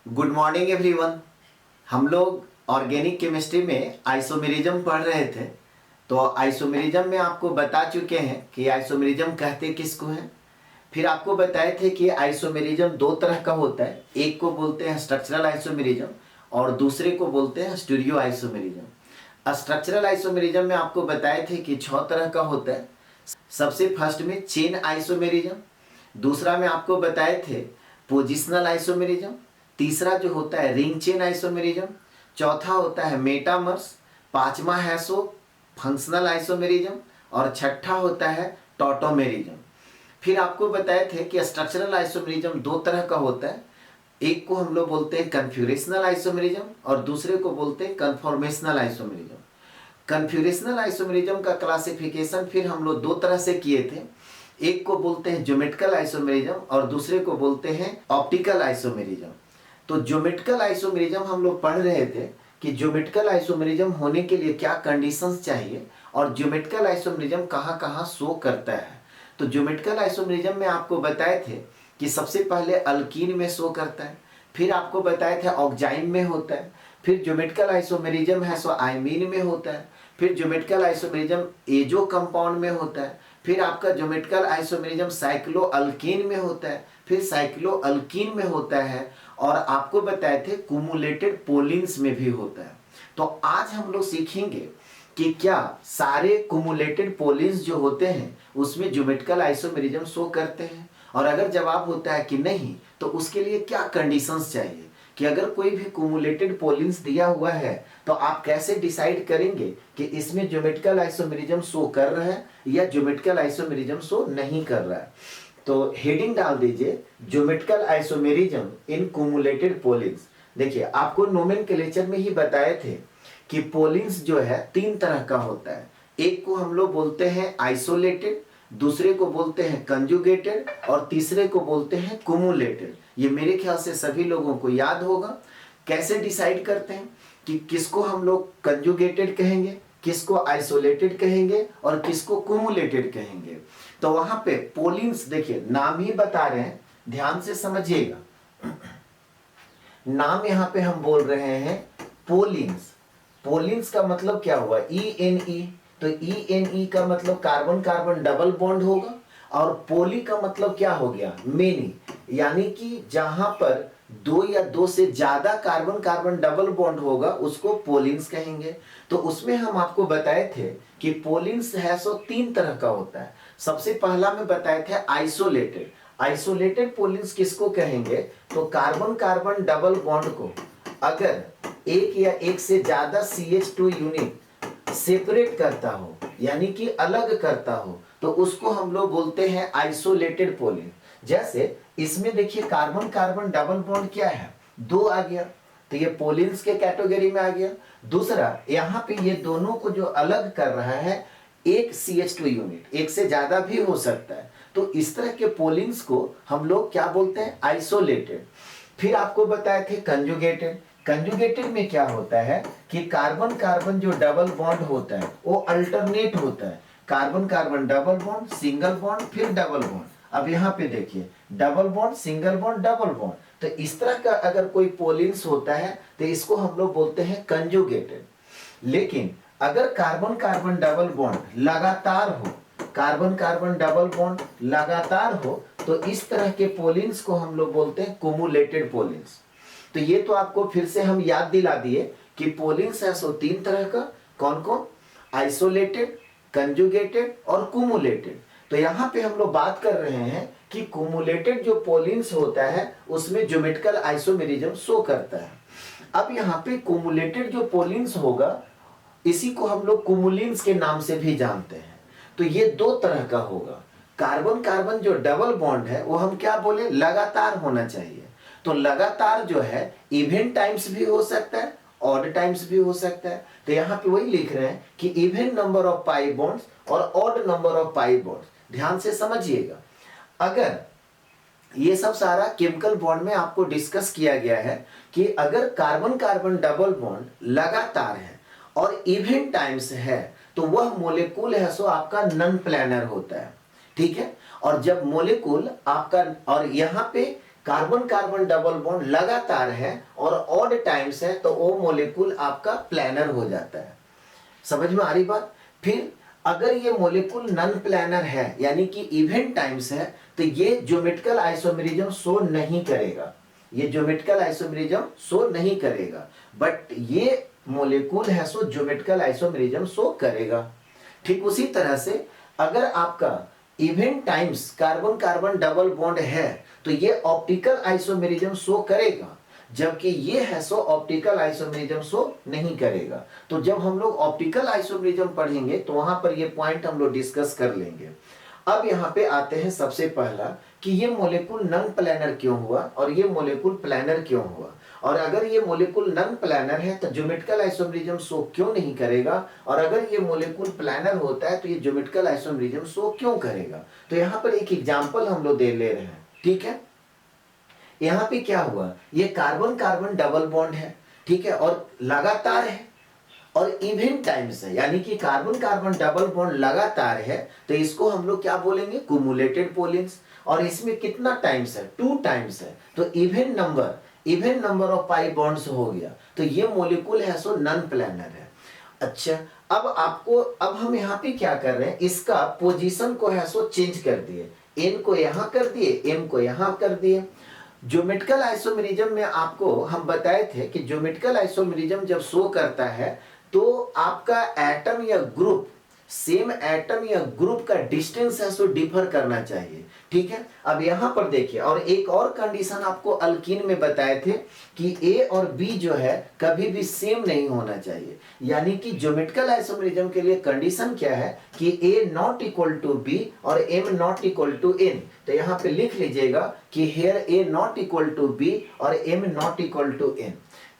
Good morning everyone. हम लोग organic chemistry में आइसोमेरिज्म पढ़ रहे थे। तो आइसोमेरिज्म में आपको बता चुके हैं कि आइसोमेरिज्म कहते किसको हैं। फिर आपको बताए थे कि आइसोमेरिज्म दो तरह का होता है, एक को बोलते हैं स्ट्रक्चरल आइसोमेरिज्म और दूसरे को बोलते हैं स्टीरियो आइसोमेरिज्म। स्ट्रक्चरल आइसोमेरिज्म में आपको बताए थे कि 6 तरह का होता है। सबसे फर्स्ट में चेन आइसोमेरिज्म, दूसरा में आपको बताए थे पोजिशनल आइसोमेरिज्म, तीसरा जो होता है रिंग चेन आइसोमेरिज्म, चौथा होता है मेटामर्स, पांचवा है सो फंक्शनल आइसोमेरिज्म और छठा होता है टॉटोमेरिज्म। फिर आपको बताए थे कि स्ट्रक्चरल आइसोमेरिज्म दो तरह का होता है, एक को हम लोग बोलते हैं कन्फ्यूरेशनल आइसोमेरिज्म और दूसरे को बोलते हैं कन्फॉर्मेशनल आइसोमेरिज्म। कन्फ्यूरेशनल आइसोमेरिज्म का क्लासिफिकेशन फिर हम लोग दो तरह से किए थे, एक को बोलते हैं ज्योमेट्रिकल आइसोमेरिज्म और दूसरे को बोलते हैं ऑप्टिकल आइसोमेरिज्म। तो ज्योमेट्रिकल आइसोमेरिज्म हम लोग पढ़ रहे थे कि ज्योमेट्रिकल आइसोमेरिज्म होने के लिए क्या कंडीशंस चाहिए और ज्योमेट्रिकल आइसोमेरिज्म कहाँ कहाँ शो करता है। तो ज्योमेट्रिकल आइसोमेरिज्म में आपको बताए थे कि सबसे पहले अल्कीन में शो करता है, फिर आपको बताए थे ऑक्जाइन में होता है, फिर ज्योमेट्रिकल आइसोमेरिज्म है सो आइमीन में होता है, फिर ज्योमेट्रिकल आइसोमेरिज्म एजो कंपाउंड में होता है, फिर आपका ज्योमेट्रिकल आइसोमेरिज्म साइक्लो अल्कीन में होता है, फिर साइक्लो अल्कीन में होता है और आपको बताए थे कुमुलेटेड पोलिन्स में भी होता है। तो आज हम लोग सीखेंगे कि क्या सारे कुमुलेटेड पोलिन्स जो होते हैं उसमें ज्योमेट्रिकल आइसोमेरिज्म शो करते हैं, और अगर जवाब होता है कि नहीं तो उसके लिए क्या कंडीशंस चाहिए कि अगर कोई भी कुमुलेटेड पोलिन्स दिया हुआ है तो आप कैसे डिसाइड करेंगे कि इसमें ज्योमेट्रिकल आइसोमेरिज्म शो कर रहा है या ज्योमेट्रिकल आइसोमेरिज्म शो नहीं कर रहा है। तो हेडिंग डाल दीजिए ज्योमेट्रिकल आइसोमेरिज्म इन कुमुलेटेड पोलिन्स। देखिए आपको नोमेनक्लेचर में ही बताए थे कि पोलिन्स जो है तीन तरह का होता है, एक को हम लोग बोलते हैं आइसोलेटेड, दूसरे को बोलते हैं कंजुगेटेड और तीसरे को बोलते हैं कुमुलेटेड। ये मेरे ख्याल से सभी लोगों को याद होगा। कैसे डिसाइड करते हैं कि किसको हम लोग कंजुगेटेड कहेंगे, किसको आइसोलेटेड कहेंगे और किसको कुमुलेटेड कहेंगे। तो वहां पे पोलिन्स देखिए नाम ही बता रहे हैं, ध्यान से समझिएगा। नाम यहां पे हम बोल रहे हैं पोलिन्स। पोलिन्स का मतलब क्या हुआ, ई तो ई का मतलब कार्बन कार्बन डबल बॉन्ड होगा और पोली का मतलब क्या हो गया, मेनी, यानी कि जहां पर दो या दो से ज्यादा कार्बन कार्बन डबल बॉन्ड होगा उसको पोलिन्स कहेंगे। तो उसमें हम आपको बताए थे कि पोलिन्स है सो तीन तरह का होता है। सबसे पहला में बताए थे आइसोलेटेड। आइसोलेटेड पोलिन्स किसको कहेंगे, तो कार्बन कार्बन डबल बॉन्ड को अगर एक या एक से ज्यादा CH2 यूनिट सेपरेट करता हो यानी कि अलग करता हो तो उसको हम लोग बोलते हैं आइसोलेटेड पोलिन। जैसे इसमें देखिए कार्बन कार्बन डबल बॉन्ड क्या है, दो आ गया तो ये पोलिन्स के कैटेगरी में आ गया। दूसरा यहाँ पे ये दोनों को जो अलग कर रहा है एक CH2 यूनिट, एक से ज्यादा भी हो सकता है, तो इस तरह के पोलिन्स को हम लोग क्या बोलते हैं, आइसोलेटेड। फिर आपको बताए थे कंजुगेटेड। कंजुगेटेड में क्या होता है कि कार्बन कार्बन जो डबल बॉन्ड होता है वो अल्टरनेट होता है, carbon carbon double bond, single bond, फिर डबल बॉन्ड। अब यहाँ पे देखिए double bond, single bond, double bond, तो इस तरह का अगर कोई पोलिन्स होता है तो इसको हम लोग बोलते हैं कंजुगेटेड। लेकिन अगर कार्बन कार्बन डबल बॉन्ड लगातार हो, कार्बन कार्बन डबल बॉन्ड लगातार हो, तो इस तरह के पोलिन्स को हम लोग बोलते हैं कुमुलेटेड पोलिन्स। तो ये तो आपको फिर से हम याद दिला दिए कि पोलिन्स है सो तीन तरह का, कौन कौन, आइसोलेटेड, कंजुगेटेड और कुमुलेटेड। तो यहाँ पे हम लोग बात कर रहे हैं कि कुमुलेटेड जो पोलिन्स होता है उसमें ज्योमेट्रिकल आइसोमेरिज्म शो करता है। अब यहाँ पे कुमुलेटेड जो पोलिन्स होगा इसी को हम लोग कुमुलिन्स के नाम से भी जानते हैं। तो ये दो तरह का होगा, कार्बन कार्बन जो डबल बॉन्ड है वो हम क्या बोले, लगातार होना चाहिए। तो लगातार जो है इवन टाइम्स भी हो सकता है, ऑड टाइम्स भी हो सकता है। तो यहाँ पे वही लिख रहे हैं कि even number of pi bonds और odd number of pi bonds. ध्यान से समझिएगा, अगर ये सब सारा केमिकल बॉन्ड में आपको डिस्कस किया गया है कि अगर कार्बन कार्बन डबल बॉन्ड लगातार है और इवन टाइम्स है तो वह मोलेक्यूल है सो आपका नॉन प्लानर होता है, ठीक है। और जब मोलेक्यूल आपका, और यहाँ पे कार्बन कार्बन डबल बॉन्ड लगातार है और ऑड टाइम्स है तो वो मोलिक्यूल आपका प्लानर हो जाता है। समझ में आ रही बात। फिर अगर ये मोलिक्यूल नॉन प्लानर है यानी कि इवेंट टाइम्स है तो ये ज्योमेट्रिकल आइसोमेरिज्म शो नहीं करेगा, ये ज्योमेट्रिकल आइसोमेरिज्म शो नहीं करेगा, बट ये मोलिक्यूल है सो ज्योमेट्रिकल आइसोमेरिज्म शो करेगा। ठीक उसी तरह से अगर आपका event times carbon carbon double bond है तो ये ऑप्टिकल आइसोमेरिज्म शो करेगा, जबकि ये है सो ऑप्टिकल आइसोमेरिज्म शो नहीं करेगा। तो जब हम लोग ऑप्टिकल आइसोमेरिज्म पढ़ेंगे तो वहां पर ये पॉइंट हम लोग डिस्कस कर लेंगे। अब यहाँ पे आते हैं सबसे पहला कि ये मोलिक्यूल नॉन प्लानर क्यों हुआ और ये मोलिक्यूल प्लानर क्यों हुआ, और अगर ये मोलिक्यूल नॉन प्लानर है तो ज्योमेट्रिकल आइसोमेरिज्म शो क्यों नहीं करेगा, और अगर ये मोलिक्यूल प्लानर होता है तो ये ज्योमेट्रिकल आइसोमेरिज्म शो क्यों करेगा। तो यहाँ पर एक एग्जांपल हम लोग दे ले रहे हैं। ठीक है, यहाँ पे क्या हुआ, ये कार्बन कार्बन डबल बॉन्ड है, ठीक है, और लगातार है और इवेंट टाइम्स है, यानी कि कार्बन कार्बन डबल बॉन्ड लगातार है तो इसको हम लोग क्या बोलेंगे, कुमुलेटेड पोलिन्स। और इसमें कितना टाइम्स है, 2 टाइम्स है, तो event number of pi bonds हो गया, तो ये मोलिक्यूल है सो नॉन प्लानर है। अच्छा, अब हम यहाँ पे क्या कर रहे हैं, इसका पोजीशन को है सो चेंज कर दिए, एन को यहाँ कर दिए, एम को यहाँ कर दिए। ज्योमेट्रिकल आइसोमेरिज्म में आपको हम बताए थे कि ज्योमेट्रिकल आइसोमेरिज्म जब शो करता है तो आपका एटम या ग्रुप, सेम एटम या ग्रुप का डिस्टेंस है सो डिफर करना चाहिए। ठीक है, अब यहां पर देखिए, और एक और कंडीशन आपको अल्कीन में बताए थे कि ए और बी जो है कभी भी सेम नहीं होना चाहिए, यानी कि ज्योमेट्रिकल आइसोमेरिज्म के लिए कंडीशन क्या है कि A not equal to B और M not equal to N. तो यहाँ पे लिख लीजिएगा कि here A not equal to B और M not equal to N.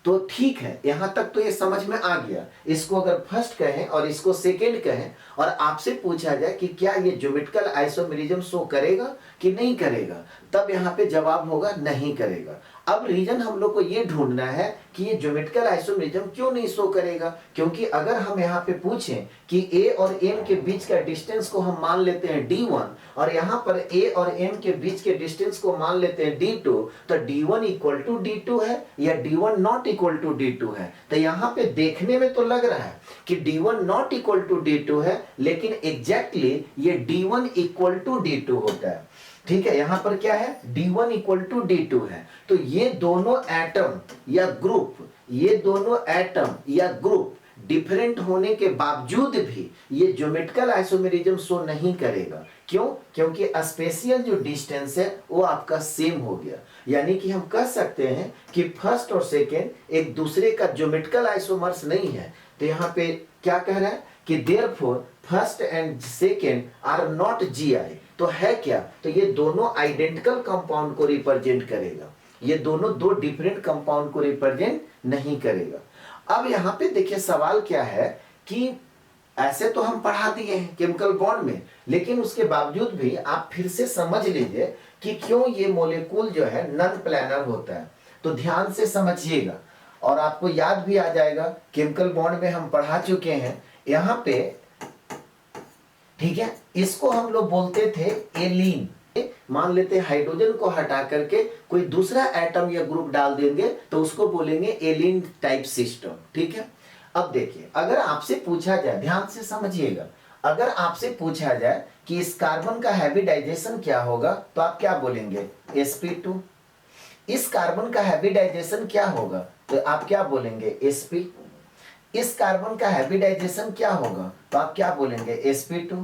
तो ठीक है, यहां तक तो ये समझ में आ गया। इसको अगर फर्स्ट कहें और इसको सेकेंड कहें और आपसे पूछा जाए कि क्या ये ज्योमेट्रिकल आइसोमेरिज्म शो करेगा कि नहीं करेगा, तब यहाँ पे जवाब होगा नहीं करेगा। अब रीजन हम लोग को ये ढूंढना है कि ये ज्योमेट्रिकल आइसोमेरिज्म क्यों नहीं शो करेगा, क्योंकि अगर हम यहाँ पे पूछें कि ए और एम के बीच का डिस्टेंस को हम मान लेते हैं d1 और यहाँ पर ए और एम के बीच के डिस्टेंस को मान लेते हैं d2, तो d1 इक्वल टू d2 है या d1 not equal to d2 है। तो यहाँ पे देखने में तो लग रहा है कि d1 not equal to d2 है, लेकिन एग्जैक्टली ये d1 इक्वल टू d2 होता है। ठीक है, यहां पर क्या है, d1 इक्वल टू d2 है। तो ये दोनों एटम या ग्रुप डिफरेंट होने के बावजूद भी ये ज्योमेट्रिकल आइसोमेरिज्म शो नहीं करेगा। क्यों? क्योंकि स्पेशियल जो डिस्टेंस है वो आपका सेम हो गया, यानी कि हम कह सकते हैं कि फर्स्ट और सेकेंड एक दूसरे का ज्योमेट्रिकल आइसोमर्स नहीं है। तो यहाँ पे क्या कह रहा है कि therefore first and second are not GI। तो है क्या, तो ये दोनों आइडेंटिकल कंपाउंड को रिप्रेजेंट करेगा, ये दोनों दो डिफरेंट कंपाउंड को रिप्रेजेंट नहीं करेगा। अब यहाँ पे देखिए सवाल क्या है कि ऐसे तो हम पढ़ा दिए हैं केमिकल बॉन्ड में, लेकिन उसके बावजूद भी आप फिर से समझ लीजिए कि क्यों ये मॉलिक्यूल जो है नॉन प्लानर होता है। तो ध्यान से समझिएगा और आपको याद भी आ जाएगा, केमिकल बॉन्ड में हम पढ़ा चुके हैं। यहाँ पे ठीक है, इसको हम लोग बोलते थे एलीन। मान लेते हैं हाइड्रोजन को हटा करके कोई दूसरा एटम या ग्रुप डाल देंगे तो उसको बोलेंगे एलीन टाइप सिस्टम। ठीक है, अब देखिए अगर आपसे पूछा जाए, ध्यान से समझिएगा, अगर आपसे पूछा जाए कि इस कार्बन का हाइब्रिडाइजेशन क्या होगा तो आप क्या बोलेंगे, sp2। इस कार्बन का हाइब्रिडाइजेशन क्या होगा तो आप क्या बोलेंगे, sp। इस कार्बन का हाइब्रिडाइजेशन क्या होगा तो आप क्या बोलेंगे, sp2।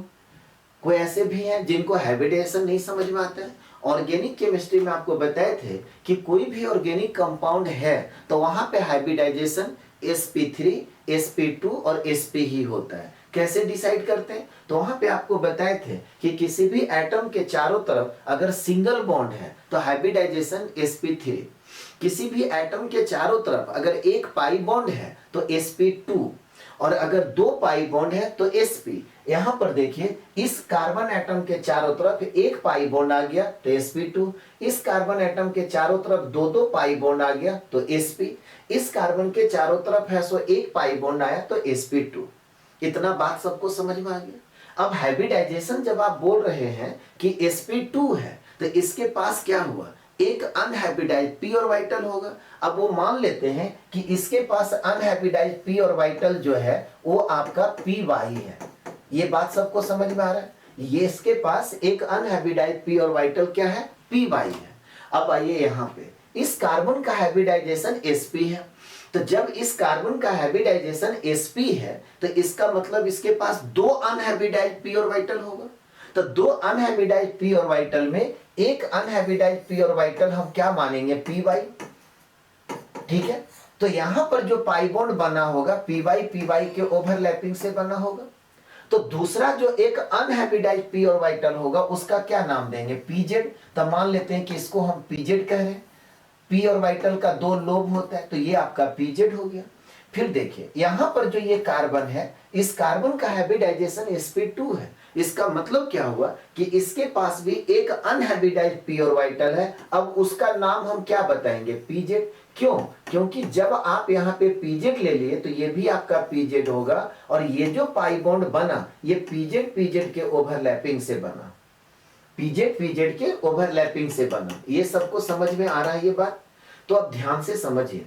कोई ऐसे भी हैं जिनको हाइब्रिडाइजेशन नहीं समझ में आता है। ऑर्गेनिक केमिस्ट्री में आपको बताए थे कि कोई भी ऑर्गेनिक कंपाउंड है तो वहां पे हाइब्रिडाइजेशन sp3, sp2 और sp ही होता है। कैसे डिसाइड करते हैं, तो वहां पे आपको बताए थे कि किसी भी एटम के चारों तरफ अगर सिंगल बॉन्ड है तो हाइब्रिडाइजेशन sp3, किसी भी एटम के चारों तरफ अगर एक पाई बॉन्ड है तो sp2, और अगर 2 पाई बॉन्ड है तो sp। यहां पर देखिए इस कार्बन एटम के चारों तरफ एक पाई बॉन्ड आ गया तो sp2, इस कार्बन एटम के चारों तरफ 2 पाई बॉन्ड आ गया तो sp, इस कार्बन के चारों तरफ है सो एक पाई बॉन्ड आया तो sp2। इतना बात सबको समझ में आ गया। अब हाइब्रिडाइजेशन जब आप बोल रहे हैं कि sp2 है तो इसके पास क्या हुआ, एक अनहाइब्रिडाइज्ड p ऑर्बिटल होगा। अब वो मान लेते हैं कि इसके पास अनहाइब्रिडाइज्ड p ऑर्बिटल जो है वो आपका py है। ये बात सबको समझ में आ रहा है? ये इसके पास एक अनहाइब्रिडाइज्ड p ऑर्बिटल क्या है? py है। अब आइए यहाँ पे, इस कार्बन का हाइब्रिडाइजेशन sp है, तो जब इस कार्बन का हाइब्रिडाइजेशन sp है तो इसका मतलब इसके पास दो अनहाइब्रिडाइज्ड p ऑर्बिटल होगा। तो दो अनहाइब्रिडाइज्ड p ऑर्बिटल में एक अनहाइब्रिडाइज्ड p ऑर्बिटल हम क्या मानेंगे? py। ठीक है, तो यहां पर जो पाई बॉन्ड बना होगा py के ओवरलैपिंग से बना होगा। तो दूसरा जो एक अनहाइब्रिडाइज्ड p ऑर्बिटल होगा उसका क्या नाम देंगे? pz। तो मान लेते हैं कि इसको हम pz कह रहे हैं। p ऑर्बिटल का दो लोब होता है तो ये आपका pz हो गया। फिर देखिए यहां पर जो ये कार्बन है, इस कार्बन का हाइब्रिडाइजेशन sp2 है। इसका मतलब क्या हुआ कि इसके पास भी एक अनहाइब्रिडाइज्ड p ऑर्बिटल है। अब उसका नाम हम क्या बताएंगे? pz। क्यों? क्योंकि जब आप यहाँ पे pz ले लिए तो ये भी आपका pz होगा, और ये जो पाई बॉन्ड बना ये pz के ओवरलैपिंग से बना, pz के ओवरलैपिंग से बना। ये सबको समझ में आ रहा है ये बात? तो अब ध्यान से समझिए,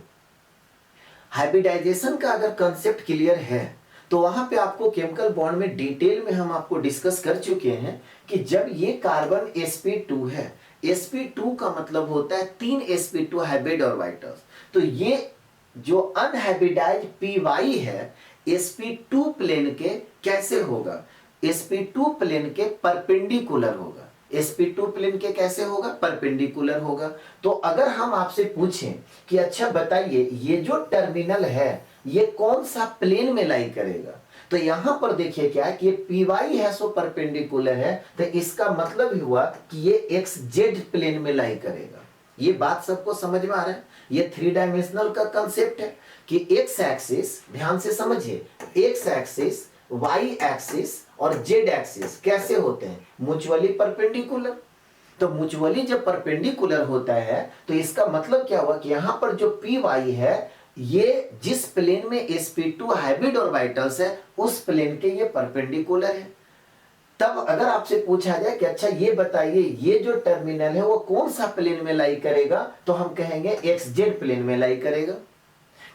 हाइब्रिडाइजेशन का अगर कंसेप्ट क्लियर है तो वहां पे आपको केमिकल बॉन्ड में डिटेल में हम आपको डिस्कस कर चुके हैं कि जब ये कार्बन sp2 है, sp2 का मतलब होता है 3 sp2 हाइब्रिड ऑर्बिटल्स। तो ये जो अनहाइब्रिडाइज्ड py है sp2 प्लेन के कैसे होगा? sp2 प्लेन के परपेंडिकुलर होगा। sp2 प्लेन के कैसे होगा? परपेंडिकुलर होगा। तो अगर हम आपसे पूछें कि अच्छा बताइए ये जो टर्मिनल है ये कौन सा प्लेन में लाई करेगा, तो यहां पर देखिए क्या है कि ये py है सो परपेंडिकुलर है, तो इसका मतलब ही हुआ कि ये xz प्लेन में लाई करेगा। ये बात सबको समझ में आ रहा है? ये 3 डायमेंशनल का कंसेप्ट है कि x एक्सिस, ध्यान से समझिए, x एक्सिस, y एक्सिस और z एक्सिस कैसे होते हैं? Mutually perpendicular. तो म्यूचुअली जब परपेंडिकुलर होता है तो इसका मतलब क्या हुआ कि यहां पर जो py है ये जिस प्लेन में sp2 हाइब्रिड ऑर्बिटल्स है उस प्लेन के ये परपेंडिकुलर है। तब अगर आपसे पूछा जाए कि अच्छा ये बताइए ये जो टर्मिनल है वो कौन सा प्लेन में लाई करेगा, तो हम कहेंगे xz प्लेन में लाई करेगा।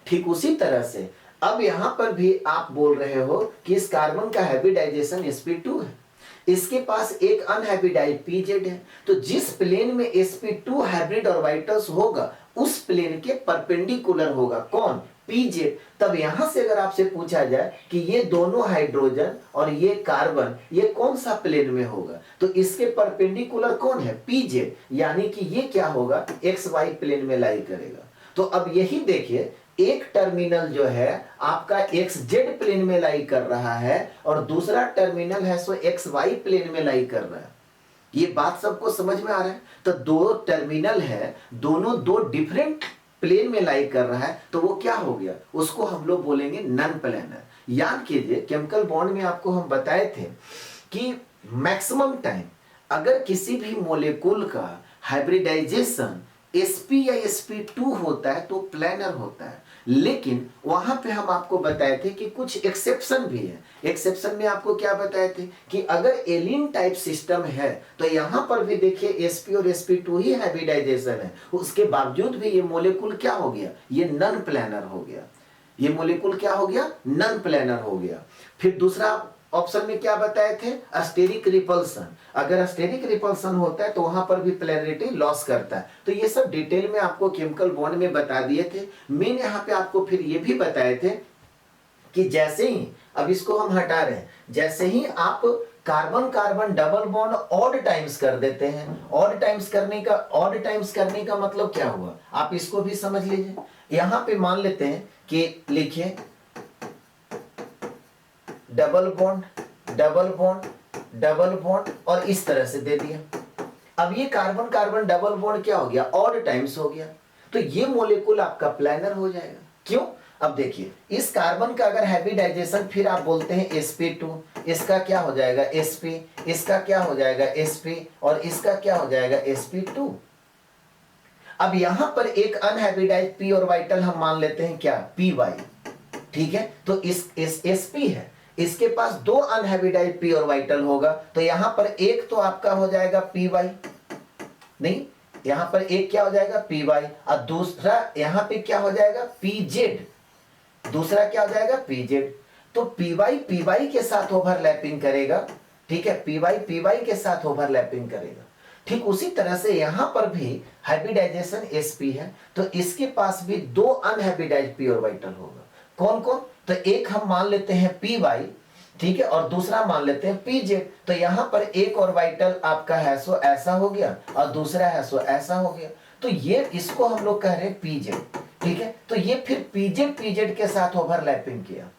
ठीक उसी तरह से अब यहां पर भी आप बोल रहे हो कि इस कार्बन का हाइब्रिडाइजेशन sp2 है, इसके पास एक अनहाइब्रिडाइज्ड pz है, तो जिस प्लेन में sp2 हाइब्रिड ऑर्बिटल्स होगा उस प्लेन के परपेंडिकुलर होगा कौन? pz। तब यहां से अगर आपसे पूछा जाए कि ये दोनों हाइड्रोजन और ये कार्बन ये कौन सा प्लेन में होगा, तो इसके परपेंडिकुलर कौन है? pz, यानी कि ये क्या होगा? xy प्लेन में लाई करेगा। तो अब यही देखिए, एक टर्मिनल जो है आपका xz प्लेन में लाई कर रहा है और दूसरा टर्मिनल है सो xy प्लेन में लाई कर रहा है। ये बात सबको समझ में आ रहा है? तो दो टर्मिनल है, दोनों दो डिफरेंट प्लेन में लाई कर रहा है, तो वो क्या हो गया? उसको हम लोग बोलेंगे नॉन प्लेनर। याद कीजिए केमिकल बॉन्ड में आपको हम बताए थे कि मैक्सिमम टाइम अगर किसी भी मॉलिक्यूल का हाइब्रिडाइजेशन sp या sp2 होता है तो प्लेनर होता है, लेकिन वहां पे हम आपको बताए थे कि कुछ एक्सेप्शन भी है। एक्सेप्शन में आपको क्या बताए थे कि अगर एलिन टाइप सिस्टम है तो यहां पर भी देखिए sp और sp2 ही हाइब्रिडाइजेशन है, उसके बावजूद भी ये मॉलिक्यूल क्या हो गया? ये नॉन प्लेनर हो गया। ये मॉलिक्यूल क्या हो गया? नॉन प्लेनर हो गया। फिर दूसरा ऑप्शन में क्या बताए थे? अस्टेरिक रिपल्सन। अगर अस्टेरिक रिपल्सन होता है तो वहां पर भी प्लेनरिटी लॉस करता है। तो ये सब डिटेल में आपको केमिकल बॉन्ड में बता दिए थे। मैंने यहाँ पे आपको फिर ये भी बताए थे कि जैसे ही, अब इसको हम हटा रहे हैं, जैसे ही आप carbon carbon double bond odd times कर देते हैं, ऑड टाइम्स करने का मतलब क्या हुआ? आप इसको भी समझ लीजिए। यहां पे मान लेते हैं कि लिखिए double bond double bond double bond और इस तरह से दे दिया। अब ये कार्बन कार्बन डबल बॉन्ड क्या हो गया? ऑड टाइम्स हो गया। तो ये मॉलिक्यूल आपका प्लेनर हो जाएगा। क्यों? अब देखिए इस कार्बन का अगर हाइब्रिडाइजेशन फिर आप बोलते हैं sp2, इसका क्या हो जाएगा? sp, इसका क्या हो जाएगा? sp और इसका क्या हो जाएगा? sp2। अब यहां पर एक अनहाइब्रिडाइज्ड p ऑर्बिटल हम मान लेते हैं क्या? py। ठीक है, तो इस sp है, इसके पास दो अनहाइब्रिडाइज्ड p ऑर्बिटल होगा, तो यहां पर एक तो आपका हो जाएगा py, नहीं यहाँ पर एक क्या हो जाएगा पी वाई, और दूसरा यहाँ पे क्या हो जाएगा पी जेड, दूसरा क्या हो जाएगा पी जेड। तो पी वाई के साथ ओवरलैपिंग करेगा, ठीक है, पी वाई के साथ ओवरलैपिंग करेगा। ठीक उसी तरह से यहां पर भी हाइब्रिडाइजेशन sp है, तो इसके पास भी दो अनहाइब्रिडाइज्ड पी ऑर्बिटल होगा। कौन कौन, तो एक हम मान लेते हैं पी वाई, ठीक है, और दूसरा मान लेते हैं पी जेड। तो यहां पर एक ऑर्बिटल आपका है सो ऐसा हो गया और दूसरा है सो ऐसा हो गया, तो ये इसको हम लोग कह रहे हैं पी जेड, ठीक है। तो ये फिर पी जेड के साथ ओवरलैपिंग किया,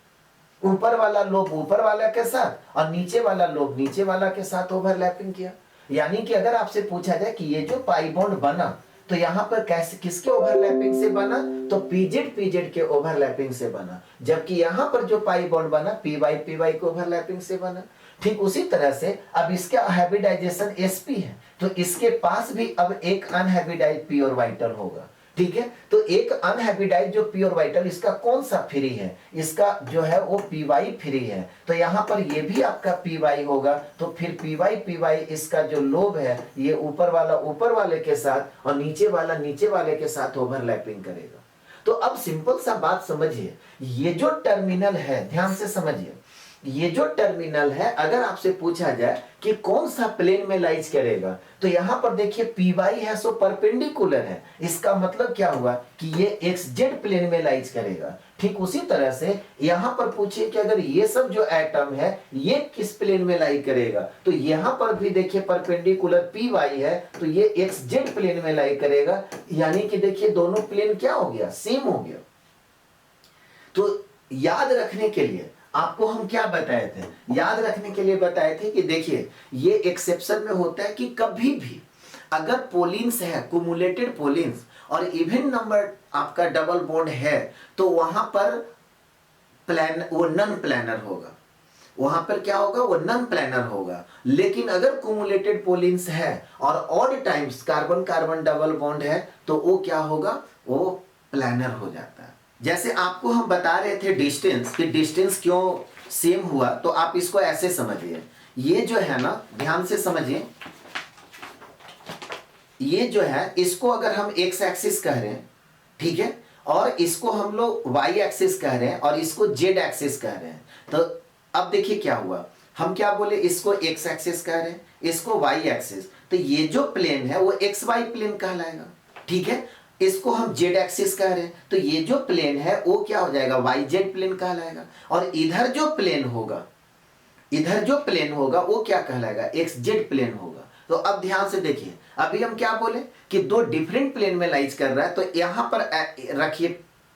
ऊपर वाला लोब ऊपर वाला के साथ और नीचे वाला लोब नीचे वाला के साथ ओवरलैपिंग किया। यानी कि अगर आपसे पूछा जाए कि ये जो पाई बॉन्ड बना तो यहां पर कैसे किसके ओवरलैपिंग से बना, तो पीजेड के ओवरलैपिंग से बना, जबकि यहां पर जो पाई बॉन्ड बना पी वाई के ओवरलैपिंग से बना। ठीक उसी तरह से अब इसका हाइब्रिडाइजेशन sp है, तो इसके पास भी अब एक अनहाइब्रिडाइज्ड पी ऑर्बिटल होगा, ठीक है। तो एक अनहाइब्रिडाइज्ड जो पी ऑर्बिटल इसका कौन सा फ्री है, इसका जो है वो पी वाई फ्री है, तो यहां पर ये भी आपका पी वाई होगा। तो फिर पी वाई इसका जो लोब है ये ऊपर वाला ऊपर वाले के साथ और नीचे वाला नीचे वाले के साथ ओवरलैपिंग करेगा। तो अब सिंपल सा बात समझिए, ये जो टर्मिनल है ध्यान से समझिए, ये जो टर्मिनल है अगर आपसे पूछा जाए कि कौन सा प्लेन में लाइज करेगा, तो यहां पर देखिए पी वाई है सो परपेंडिकुलर है, इसका मतलब क्या हुआ कि ये एक्स जेड प्लेन में लाइज करेगा। ठीक उसी तरह से यहां पर पूछिए कि अगर ये सब जो एटम है ये किस प्लेन में लाई करेगा, तो यहां पर भी देखिए परपेंडिकुलर पी वाई है तो ये एक्स जेड प्लेन में लाई करेगा, यानी कि देखिए दोनों प्लेन क्या हो गया सेम हो गया। तो याद रखने के लिए आपको हम क्या बताए थे, याद रखने के लिए बताए थे कि देखिए ये एक्सेप्शन में होता है कि कभी भी अगर पोलिन्स है कुमुलेटेड पोलिन्स और इवन नंबर आपका डबल बॉन्ड है तो वहां पर वो नन प्लानर होगा, वहां पर क्या होगा वो नन प्लानर होगा। लेकिन अगर कुमुलेटेड पोलिन्स है और odd times carbon carbon double bond है तो वो क्या होगा वो प्लानर हो जाता है। जैसे आपको हम बता रहे थे डिस्टेंस कि डिस्टेंस क्यों सेम हुआ, तो आप इसको ऐसे समझिए, ये जो है ना ध्यान से समझिए, ये जो है इसको अगर हम एक्स एक्सिस कह रहे हैं, ठीक है, और इसको हम लोग वाई एक्सिस कह रहे हैं और इसको जेड एक्सिस कह रहे हैं, तो अब देखिए क्या हुआ, हम क्या बोले इसको एक्स एक्सिस कह रहे हैं इसको वाई एक्सिस, तो ये जो प्लेन है वो एक्स वाई प्लेन कहलाएगा, ठीक है। इसको हम जेड एक्सिस कह रहे हैं तो ये जो प्लेन है वो क्या हो जाएगा वाई जेड प्लेन कहलाएगा, और इधर जो प्लेन होगा इधर जो प्लेन होगा वो क्या कहलाएगा एक्स जेड प्लेन होगा। तो अब ध्यान से देखिए, अभी हम क्या बोले कि दो डिफरेंट प्लेन में लाइज कर रहा है, तो यहां पर रखिए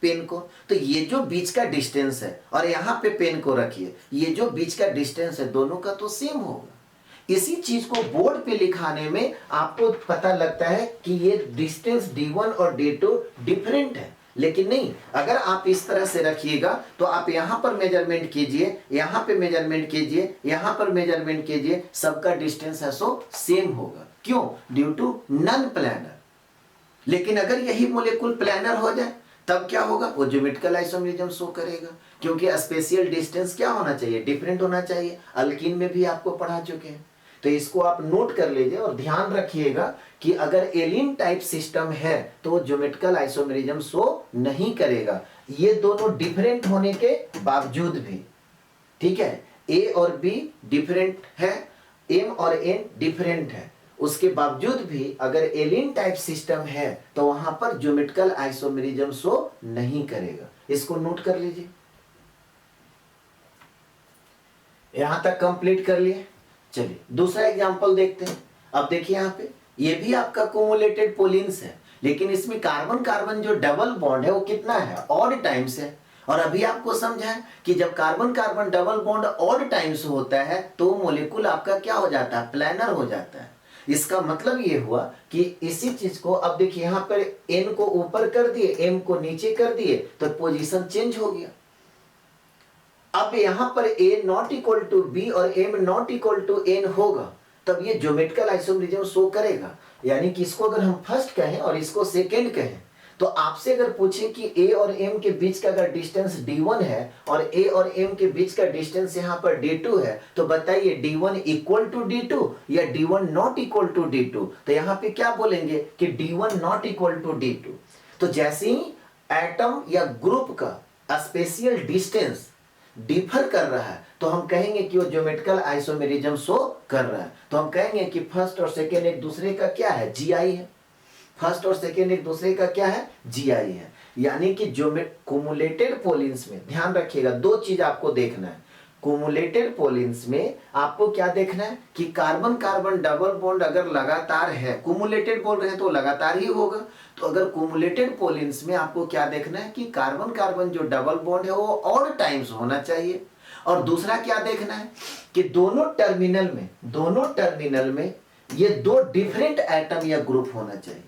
पेन को, तो ये जो बीच का डिस्टेंस है और यहाँ पे पेन को रखिए, ये जो बीच का डिस्टेंस है दोनों का तो सेम होगा। इसी चीज को बोर्ड पे लिखाने में आपको पता लगता है कि ये डिस्टेंस d1 और d2 डिफरेंट है, लेकिन नहीं, अगर आप इस तरह से रखिएगा तो आप यहां पर मेजरमेंट कीजिए, यहां पे मेजरमेंट कीजिए, यहां पर मेजरमेंट कीजिए, सबका डिस्टेंस है सो सेम होगा। क्यों? Due to non planar. लेकिन अगर यही मोलेकुल प्लानर हो जाए तब क्या होगा, वो ज्योमेट्रिकल आइसोमेरिज्म शो करेगा, क्योंकि स्पेशियल डिस्टेंस क्या होना चाहिए, डिफरेंट होना चाहिए। अल्कीन में भी आपको पढ़ा चुके हैं, तो इसको आप नोट कर लीजिए और ध्यान रखिएगा कि अगर एलिन टाइप सिस्टम है तो ज्योमेट्रिकल आइसोमेरिज्म शो नहीं करेगा, ये दोनों डिफरेंट होने के बावजूद भी, ठीक है, ए और बी डिफरेंट है, एम और एन डिफरेंट है, उसके बावजूद भी अगर एलिन टाइप सिस्टम है तो वहां पर ज्योमेट्रिकल आइसोमेरिज्म शो नहीं करेगा। इसको नोट कर लीजिए। यहां तक कंप्लीट कर लिए। चलिए दूसरा एग्जांपल देखते हैं। अब देखिए यहाँ पे ये भी आपका कुमुलेटेड पोलिन्स है, लेकिन इसमें कार्बन कार्बन जो डबल बॉन्ड है वो कितना है, ऑड टाइम्स है। और अभी आपको समझा है कि जब carbon carbon double bond odd times होता है तो मोलिक्यूल आपका क्या हो जाता है, प्लानर हो जाता है। इसका मतलब ये हुआ कि इसी चीज को अब देखिए यहाँ पर n को ऊपर कर दिए, m को नीचे कर दिए, तो पोजीशन चेंज हो गया। अब यहां पर a not equal to b और m not equal to n होगा, तब ये ज्योमेट्रिकल आइसोमेरिज्म शो करेगा। यानी कि इसको अगर हम फर्स्ट कहें और इसको सेकेंड कहें तो आपसे अगर पूछे कि A और M के बीच का अगर डिस्टेंस D1 है और A और M के बीच का डिस्टेंस यहाँ पर D2 है, तो बताइए D1 इक्वल टू D2 या D1 not equal to D2। तो यहाँ पे क्या बोलेंगे कि D1 not equal to D2। तो जैसे ही एटम या ग्रुप का स्पेशियल डिस्टेंस डिफर कर रहा है तो हम कहेंगे कि वो ज्योमेट्रिकल आइसोमेरिज्म शो कर रहा है। तो हम कहेंगे कि फर्स्ट और सेकेंड एक दूसरे का क्या है, जीआई है। फर्स्ट और सेकेंड एक दूसरे का क्या है, जीआई है। यानी कि जो कुमुलेटेड पोलिन्स में ध्यान रखिएगा, दो चीज आपको देखना है। कुमुलेटेड पोलिन्स में आपको क्या देखना है कि कार्बन कार्बन डबल बॉन्ड अगर लगातार है, कुमुलेटेड बोल रहे हैं तो लगातार ही होगा। तो अगर कुमुलेटेड पोलिन्स में आपको क्या देखना है कि कार्बन कार्बन जो डबल बॉन्ड है वो ऑड टाइम्स होना चाहिए। और दूसरा क्या देखना है कि दोनों टर्मिनल में ये दो डिफरेंट एटम या ग्रुप होना चाहिए।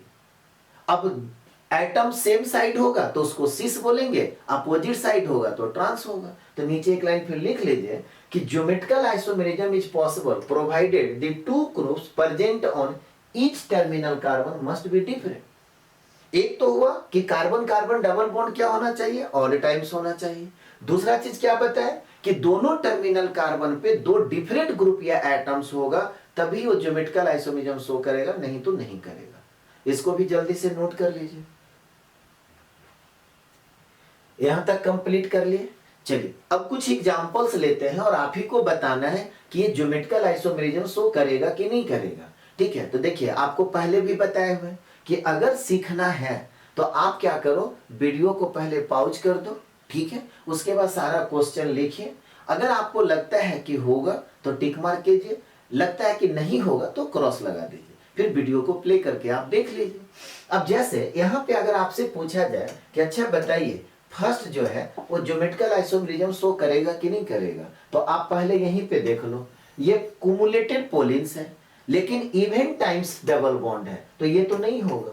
अब एटम सेम साइड होगा तो उसको सिस बोलेंगे, अपोजिट साइड होगा तो ट्रांस होगा। तो नीचे एक लाइन फिर लिख लीजिए कि geometrical isomerism is possible provided the two groups present on each terminal carbon must be different. एक तो हुआ कि कार्बन कार्बन डबल बॉन्ड क्या होना चाहिए, ऑड टाइम्स होना चाहिए। दूसरा चीज क्या बताए कि दोनों टर्मिनल कार्बन पे दो डिफरेंट ग्रुप या एटम्स होगा, तभी वो ज्योमेट्रिकल आइसोमेरिज्म शो करेगा, नहीं तो नहीं करेगा। इसको भी जल्दी से नोट कर लीजिए। यहां तक कंप्लीट कर लिए। चलिए अब कुछ एग्जांपल्स लेते हैं और आप ही को बताना है कि ये ज्योमेट्रिकल आइसोमेरिज्म शो करेगा कि नहीं करेगा। ठीक है, तो देखिए आपको पहले भी बताए हुए कि अगर सीखना है तो आप क्या करो, वीडियो को पहले पॉज कर दो, ठीक है, उसके बाद सारा क्वेश्चन लिखिए। अगर आपको लगता है कि होगा तो टिक मार्क कीजिए, लगता है कि नहीं होगा तो क्रॉस लगा दीजिए, फिर वीडियो को प्ले करके आप देख लीजिए। अब जैसे यहाँ पे अगर आपसे पूछा जाए कि अच्छा बताइए फर्स्ट जो है वो ज्योमेट्रिकल आइसोमेरिज्म शो करेगा कि नहीं करेगा, तो आप पहले यहीं पे देख लो, ये कुमुलेटेड पोलिन्स है लेकिन इवन टाइम्स डबल बॉन्ड है, तो ये तो नहीं होगा।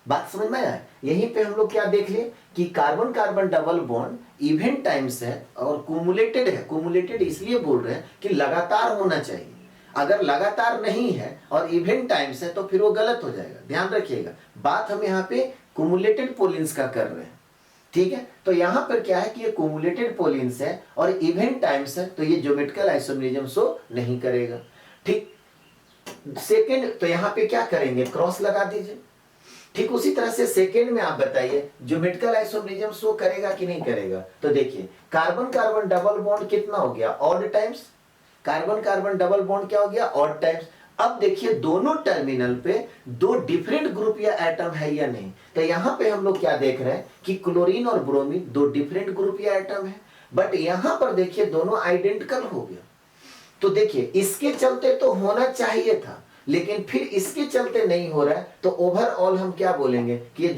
बात समझ में आया? यहीं पे हम लोग क्या देख लिए कि carbon carbon double bond even times है और कुमुलेटेड है। कुमुलेटेड इसलिए बोल रहे हैं कि लगातार होना चाहिए। अगर लगातार नहीं है और इवन टाइम्स है तो फिर वो गलत हो जाएगा। ध्यान रखिएगा, बात हम यहाँ पे कुमुलेटेड पोलिन्स का कर रहे हैं, ठीक है। तो यहां पर क्या है कि ये कुमुलेटेड पोलिन्स है और इवेंट टाइम्स है, तो ये ज्योमेट्रिकल आइसोमेरिज्म शो नहीं करेगा। ठीक, सेकंड तो यहां पे क्या करेंगे, क्रॉस लगा दीजिए। ठीक उसी तरह से सेकंड में आप बताइए ज्योमेट्रिकल आइसोमेरिज्म शो करेगा कि नहीं करेगा। तो देखिए कार्बन कार्बन डबल बॉन्ड कितना हो गया, odd times. Carbon carbon double bond क्या हो गया, ऑड टाइम्स। अब देखिए दोनों टर्मिनल पे दो डिफरेंट ग्रुप या एटम है या नहीं। तो यहां पे हम लोग क्या देख रहे हैं कि क्लोरीन और ब्रोमीन दो डिफरेंट ग्रुप या एटम है, बट यहां पर देखिए दोनों आइडेंटिकल हो गया। तो देखिए इसके चलते तो होना चाहिए था, लेकिन फिर इसके चलते नहीं हो रहा है, तो ओवरऑल हम क्या बोलेंगे कि ये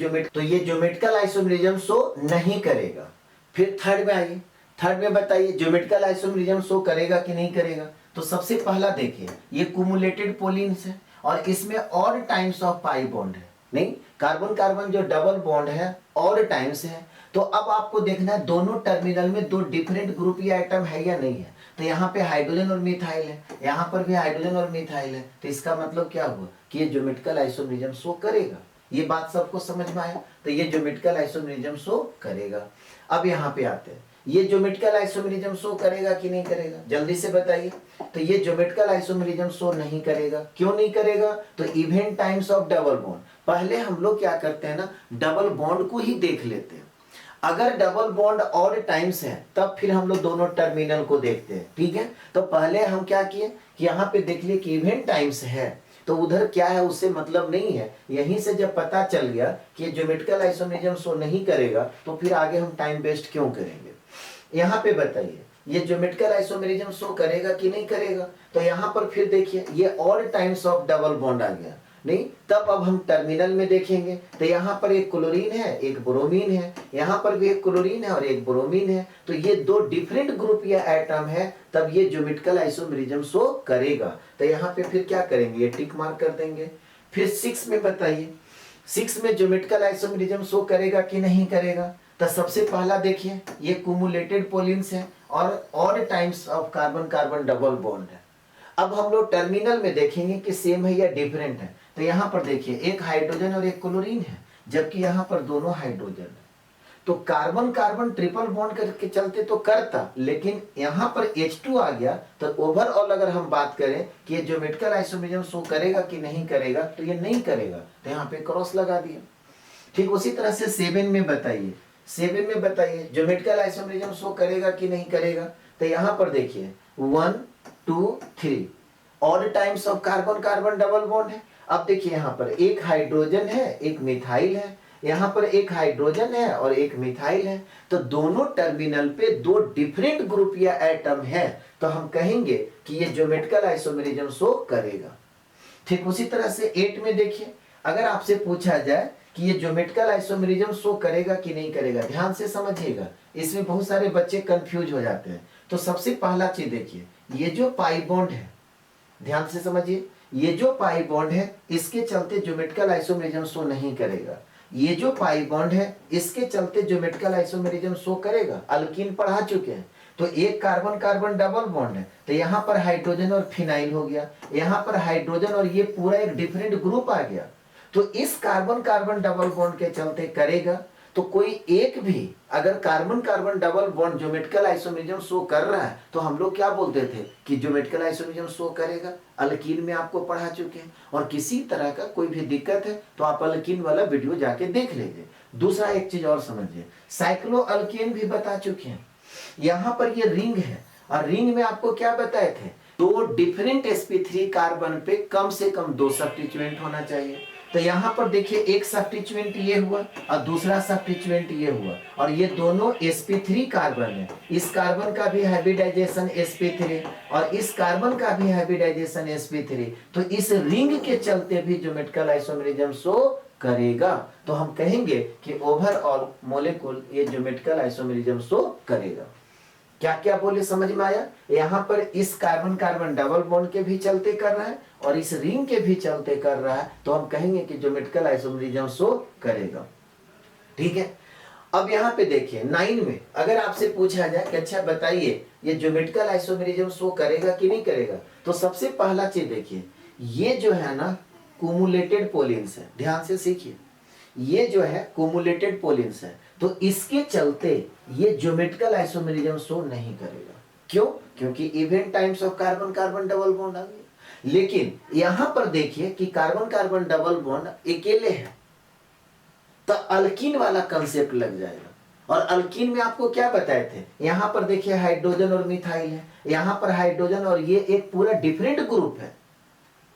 ज्योमेट्रिकल आइसोमेरिज्म शो नहीं करेगा। फिर थर्ड में आइए, थर्ड में बताइए ज्योमेट्रिकल आइसोमेरिज्म शो करेगा कि नहीं करेगा। तो सबसे पहला देखिए ये कुमुलेटेड पोलिन्स है और इसमें odd times of pi bond है, नहीं कार्बन कार्बन जो डबल बॉन्ड है ऑड टाइम्स है। तो अब आपको देखना है दोनों टर्मिनल में दो डिफरेंट ग्रुप या आइटम है या नहीं है। तो यहाँ पे हाइड्रोजन और मिथाइल है, यहाँ पर भी हाइड्रोजन और मिथाइल है, तो इसका मतलब क्या हुआ कि ये ज्योमेट्रिकल आइसोमेरिज्म शो करेगा। ये बात सबको समझ में आया, तो ये ज्योमेट्रिकल आइसोमेरिज्म शो करेगा। अब यहाँ पे आते हैं, ये ज्योमेट्रिकल आइसोमेरिज्म शो करेगा कि नहीं करेगा, जल्दी से बताइए। तो ये ज्योमेट्रिकल आइसोमेरिज्म शो नहीं करेगा। क्यों नहीं करेगा, तो even times of double bond. पहले हम लोग क्या करते हैं ना, डबल बॉन्ड को ही देख लेते हैं। अगर डबल बॉन्ड ऑड टाइम्स है तब फिर हम लोग दोनों टर्मिनल को देखते हैं, ठीक है। तो पहले हम क्या किए कि यहाँ पे देख लिए कि इवन टाइम्स है, तो उधर क्या है उससे मतलब नहीं है। यहीं से जब पता चल गया कि ज्योमेट्रिकल आइसोमेरिज्म शो नहीं करेगा, तो फिर आगे हम टाइम वेस्ट क्यों करेंगे। यहाँ पे बताइए ये ज्योमेट्रिकल आइसोमेरिज्म शो करेगा कि नहीं करेगा। तो यहाँ पर फिर देखिए ये odd times of double bond आ गया, नहीं। तब अब हम टर्मिनल में देखेंगे तो यहाँ पर एक क्लोरीन है एक ब्रोमीन है, यहाँ पर भी एक क्लोरीन है और एक ब्रोमीन है, तो ये दो डिफरेंट ग्रुप या एटम है, तब ये ज्योमेट्रिकल आइसोमेरिज्म शो करेगा। तो यहाँ पे फिर क्या करेंगे, ये टिक मार्क कर देंगे। फिर 6 में बताइए, 6 में ज्योमेट्रिकल आइसोमेरिज्म शो करेगा कि नहीं करेगा। तो सबसे पहला देखिए ये कुमुलेटेड पोलिन्स है और odd times of carbon carbon double bond है। अब हम लोग टर्मिनल में देखेंगे कि सेम है या डिफरेंट है। तो यहाँ पर देखिए एक हाइड्रोजन और एक क्लोरीन है, जबकि यहाँ पर दोनों हाइड्रोजन है। तो कार्बन कार्बन ट्रिपल बॉन्ड करके चलते तो करता, लेकिन यहाँ पर H2 आ गया, तो ओवरऑल अगर हम बात करें कि ये ज्योमेट्रिकल आइसोमेरिज्म शो करेगा कि नहीं करेगा, तो ये नहीं करेगा, तो यहाँ पे क्रॉस लगा दिया। ठीक उसी तरह से 7 में बताइए, 7 में बताइए ज्योमेट्रिकल आइसोमेरिज्म शो करेगा कि नहीं करेगा। तो यहाँ पर देखिए 1 2 3 odd times of carbon carbon double bond है। अब देखिए यहाँ पर एक हाइड्रोजन है, एक मिथाइल है, यहाँ पर एक हाइड्रोजन है और एक मिथाइल है, तो दोनों टर्मिनल पे दो डिफरेंट ग्रुप या एटम है, तो हम कहेंगे कि ये ज्योमेट्रिकल आइसोमेरिज्म शो करेगा। ठीक उसी तरह से 8 में देखिए, अगर आपसे पूछा जाए कि ये ज्योमेट्रिकल आइसोमेरिज्म शो करेगा कि नहीं करेगा, ध्यान से समझिएगा, इसमें बहुत सारे बच्चे कंफ्यूज हो जाते हैं। तो सबसे पहला चीज देखिए, ये जो पाई बॉन्ड है, ध्यान से समझिए, ये जो पाई बॉन्ड है इसके चलते ज्योमेट्रिकल आइसोमेरिज्म शो नहीं करेगा। ये जो पाई बॉन्ड है इसके चलते ज्योमेट्रिकल आइसोमेरिज्म शो करेगा। अल्कीन पढ़ा चुके हैं, तो एक कार्बन कार्बन डबल बॉन्ड है, तो यहाँ पर हाइड्रोजन और फिनाइल हो गया, यहाँ पर हाइड्रोजन और ये पूरा एक डिफरेंट ग्रुप आ गया, तो इस कार्बन कार्बन डबल बॉन्ड के चलते करेगा। तो कोई एक भी अगर carbon carbon double bond geometrical isomerism show कर रहा है, तो हम लोग क्या बोलते थे कि ज्योमेट्रिकल आइसोमेरिज्म शो करेगा। अल्कीन में आपको पढ़ा चुके हैं, और किसी तरह का कोई भी दिक्कत है तो आप अल्कीन वाला वीडियो जाके देख लीजिए। दूसरा एक चीज और समझिए, साइक्लो अल्कीन भी बता चुके हैं। यहाँ पर ये रिंग है, और रिंग में आपको क्या बताए थे, दो डिफरेंट sp3 कार्बन पे कम से कम 2 सब्स्टिट्यूएंट होना चाहिए। तो यहाँ पर देखिए एक सब्स्टिट्यूएंट ये हुआ और दूसरा सब्स्टिट्यूएंट ये हुआ, और ये दोनों sp3 कार्बन है। इस कार्बन का भी हाइब्रिडाइजेशन sp3 और इस कार्बन का भी हाइब्रिडाइजेशन sp3, तो इस रिंग के चलते भी ज्योमेट्रिकल आइसोमेरिज्म शो करेगा। तो हम कहेंगे कि ओवरऑल मॉलिक्यूल ये ज्योमेट्रिकल आइसोमेरिज्म शो करेगा। क्या क्या बोले समझ में आया? यहाँ पर इस कार्बन कार्बन डबल बॉन्ड के भी चलते कर रहा है और इस रिंग के भी चलते कर रहा है, तो हम कहेंगे कि ज्योमेट्रिकल आइसोमेरिज्म शो करेगा। ठीक है, अब यहाँ पे देखिए 9 में अगर आपसे पूछा जाए कि अच्छा बताइए ये ज्योमेट्रिकल आइसोमेरिज्म शो करेगा कि नहीं करेगा, तो सबसे पहला चीज देखिए, ये जो है ना कुमुलेटेड पोलिन्स है, ध्यान से सीखिए, ये जो है कुमुलेटेड पोलिन्स है, तो इसके चलते ये ज्योमेट्रिकल आइसोमेरिज्म शो नहीं करेगा। क्यों? क्योंकि even times of carbon carbon double bond आ गया। लेकिन यहां पर देखिए कि कार्बन कार्बन डबल बॉन्ड अकेले है, तो अल्कीन वाला कंसेप्ट लग जाएगा। और अल्कीन में आपको क्या बताए थे, यहां पर देखिए हाइड्रोजन और मिथाइल है, यहां पर हाइड्रोजन और ये एक पूरा डिफरेंट ग्रुप है,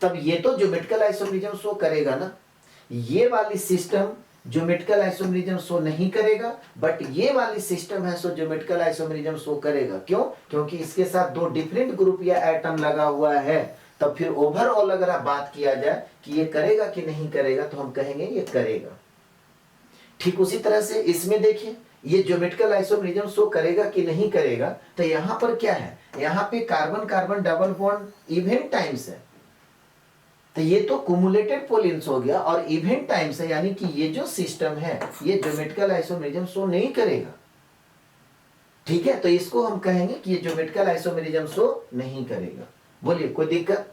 तब ये तो ज्योमेट्रिकल आइसोमेरिज्म शो करेगा ना। ये वाली सिस्टम ज्योमेट्रिकल आइसोमेरिज्म शो नहीं करेगा, बट ये वाली सिस्टम है सो ज्योमेट्रिकल आइसोमेरिज्म शो करेगा। क्यों? क्योंकि इसके साथ दो डिफरेंट ग्रुप या एटम लगा हुआ है। तब फिर ओवरऑल अगर आप बात किया जाए कि ये करेगा कि नहीं करेगा, तो हम कहेंगे ये करेगा। ठीक उसी तरह से इसमें देखिए, ये ज्योमेट्रिकल आइसोमेरिज्म शो करेगा कि नहीं करेगा, तो यहां पर क्या है, यहां पे carbon carbon double bond event times है, तो ये तो कुमुलेटेड पोलिन्स हो गया और इवेंट टाइम्स है, यानी कि ये जो सिस्टम है ये ज्योमेट्रिकल आइसोमेरिज्म शो नहीं करेगा। ठीक है, तो इसको हम कहेंगे कि ये ज्योमेट्रिकल आइसोमेरिज्म शो नहीं करेगा। बोलिए कोई दिक्कत?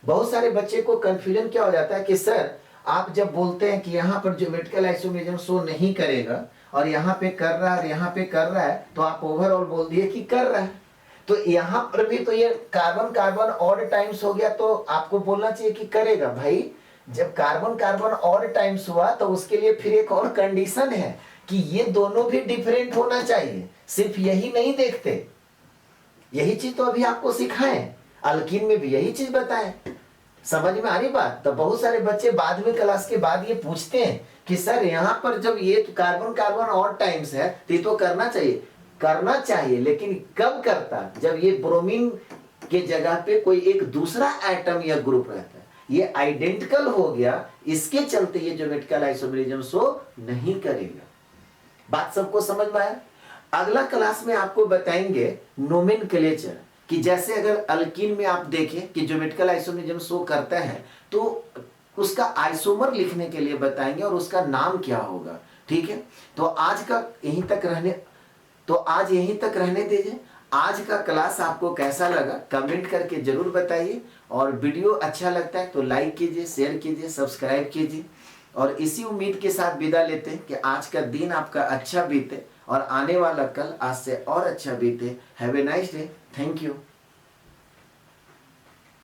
बहुत सारे बच्चे को कंफ्यूजन क्या हो जाता है कि सर आप जब बोलते हैं कि यहाँ पर ज्योमेट्रिकल आइसोमेरिज्म शो नहीं करेगा और यहाँ पे कर रहा है और यहाँ पे कर रहा है, तो आप ओवरऑल बोल दिए कि कर रहा है। तो यहाँ पर भी तो ये कार्बन कार्बन ऑड टाइम्स हो गया, तो आपको बोलना चाहिए कि करेगा। भाई जब कार्बन कार्बन ऑड टाइम्स हुआ तो उसके लिए फिर एक और कंडीशन है कि ये दोनों भी डिफरेंट होना चाहिए, सिर्फ यही नहीं देखते। यही चीज तो अभी आपको सिखाएं, अल्कीन में भी यही चीज बताएं। समझ में आ रही बात? तो बहुत सारे बच्चे बाद में क्लास के बाद ये पूछते हैं कि सर यहाँ पर जब ये कार्बन कार्बन ऑड टाइम्स है तो ये तो करना चाहिए। करना चाहिए, लेकिन कब करता? जब ये ब्रोमीन के जगह पे कोई एक दूसरा एटम या ग्रुप रहता है, ये आइडेंटिकल हो गया, इसके चलते ये ज्योमेट्रिकल आइसोमेरिज्म शो नहीं करेगा। बात सबको समझ में आया? अगला क्लास में आपको बताएंगे नोमेनक्लेचर, कि जैसे अगर अल्कीन में आप देखें कि ज्योमेट्रिकल आइसोमेरिज्म शो करता है तो उसका आइसोमर लिखने के लिए बताएंगे और उसका नाम क्या होगा। ठीक है, तो आज यहीं तक रहने दीजिए। आज का क्लास आपको कैसा लगा कमेंट करके जरूर बताइए, और वीडियो अच्छा लगता है तो लाइक कीजिए, शेयर कीजिए, सब्सक्राइब कीजिए। और इसी उम्मीद के साथ विदा लेते हैं कि आज का दिन आपका अच्छा बीते और आने वाला कल आज से और अच्छा बीते। Have a nice day. Thank you.